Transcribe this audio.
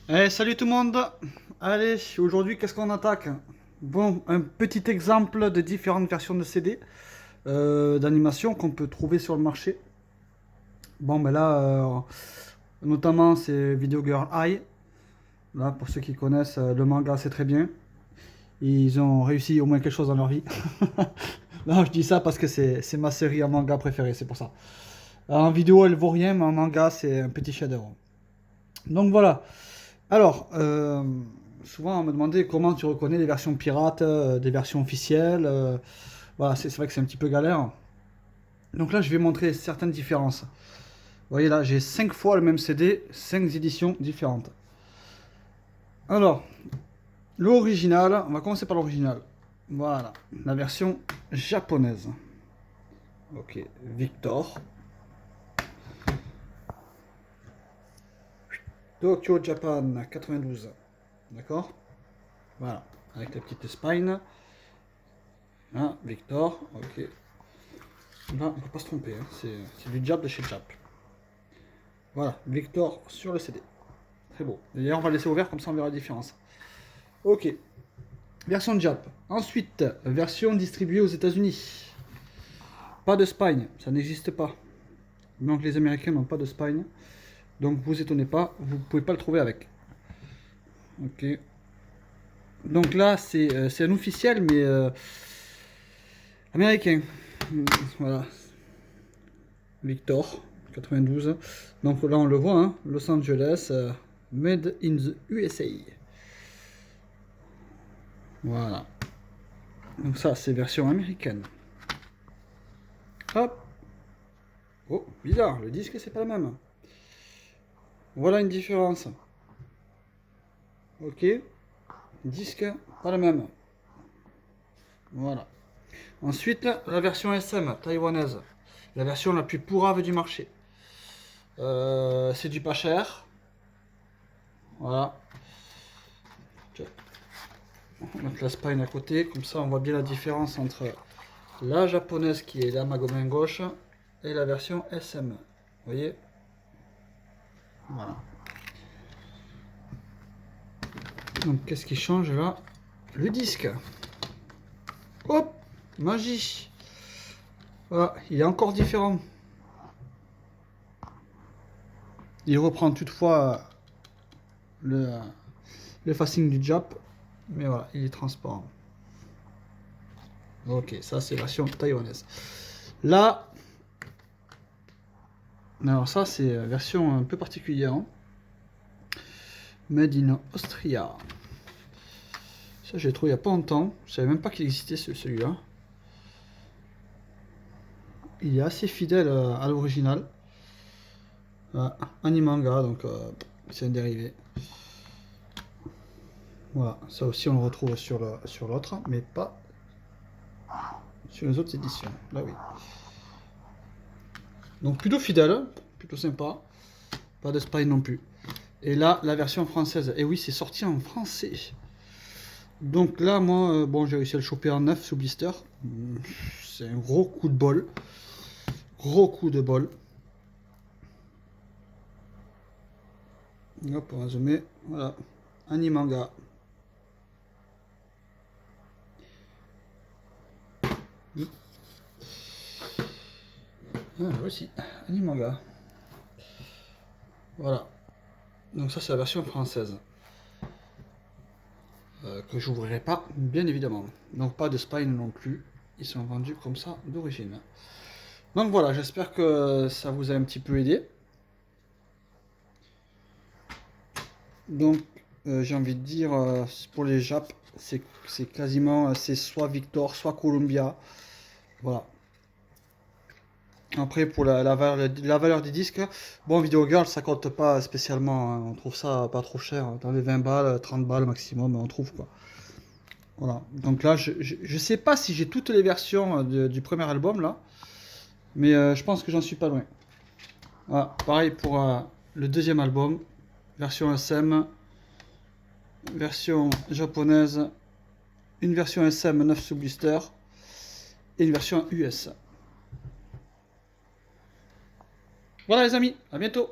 Allez, salut tout le monde. Allez, aujourd'hui, qu'est-ce qu'on attaque? Bon, un petit exemple de différentes versions de CD d'animation qu'on peut trouver sur le marché. Bon, ben là, notamment, c'est Video Girl Eye. Là, pour ceux qui connaissent le manga, c'est très bien. Ils ont réussi au moins quelque chose dans leur vie. Non, je dis ça parce que c'est ma série en manga préférée, c'est pour ça. En vidéo, elle vaut rien, mais en manga, c'est un petit chef-d'œuvre. Donc voilà. Alors, souvent on me demandait comment tu reconnais les versions pirates des versions officielles. Voilà, c'est vrai que c'est un petit peu galère. Donc là, je vais montrer certaines différences. Vous voyez là, j'ai 5 fois le même CD, 5 éditions différentes. Alors, l'original, on va commencer par l'original. Voilà, la version japonaise. Ok, Victor. Tokyo Japan 92. D'accord. Voilà, avec la petite spine. Hein, Victor, ok. Là, on ne peut pas se tromper, hein. C'est du Jap de chez Jap. Voilà, Victor sur le CD. Très beau. D'ailleurs, on va le laisser ouvert, comme ça on verra la différence. Ok, version Jap. Ensuite, version distribuée aux États-Unis. Pas de spine, ça n'existe pas. Donc les Américains n'ont pas de spine. Donc vous étonnez pas, vous ne pouvez pas le trouver avec. Ok. Donc là, c'est un officiel, mais américain. Voilà. Victor, 92. Donc là, on le voit, hein, Los Angeles, Made in the USA. Voilà. Donc ça, c'est version américaine. Hop. Oh, bizarre, le disque, c'est pas le même. Voilà une différence. Ok. Disque, pas le même. Voilà. Ensuite, la version SM, taïwanaise. La version la plus pourrave du marché. C'est du pas cher. Voilà. On va mettre la spine à côté, comme ça on voit bien la différence entre la japonaise qui est la main gauche et la version SM. Vous voyez? Voilà. Donc qu'est-ce qui change là? Le disque. Hop! Magie! Voilà, il est encore différent. Il reprend toutefois le facing du Jap, mais voilà, il est transparent. Ok, ça c'est version taïwanaise. Là, alors ça c'est version un peu particulière. Hein. Made in Austria. Ça j'ai trouvé il n'y a pas longtemps. Je savais même pas qu'il existait celui-là. Il est assez fidèle à l'original. Animanga, donc c'est un dérivé. Voilà, ça aussi on le retrouve sur l'autre, mais pas sur les autres éditions. Là oui. Donc plutôt fidèle, plutôt sympa. Pas de spine non plus. Et là, la version française. Et oui, c'est sorti en français. Donc là, moi, bon, j'ai réussi à le choper en 9 sous blister. C'est un gros coup de bol. Gros coup de bol. Hop, on va zoomer. Voilà. Animanga. Ah, aussi. Animanga. Voilà. Donc ça, c'est la version française. Que j'ouvrirai pas, bien évidemment. Donc pas de spine non plus. Ils sont vendus comme ça d'origine. Donc voilà, j'espère que ça vous a un petit peu aidé. Donc j'ai envie de dire, pour les Japs, c'est quasiment, c'est soit Victor, soit Columbia. Voilà. Après pour la valeur des disques, bon Video Girl ça compte pas spécialement, hein. On trouve ça pas trop cher, dans les 20 balles, 30 balles maximum, on trouve quoi. Voilà, donc là je sais pas si j'ai toutes les versions du premier album là, mais je pense que j'en suis pas loin. Voilà, pareil pour le deuxième album, version SM, version japonaise, une version SM 9 sous blister et une version US. Voilà les amis, à bientôt.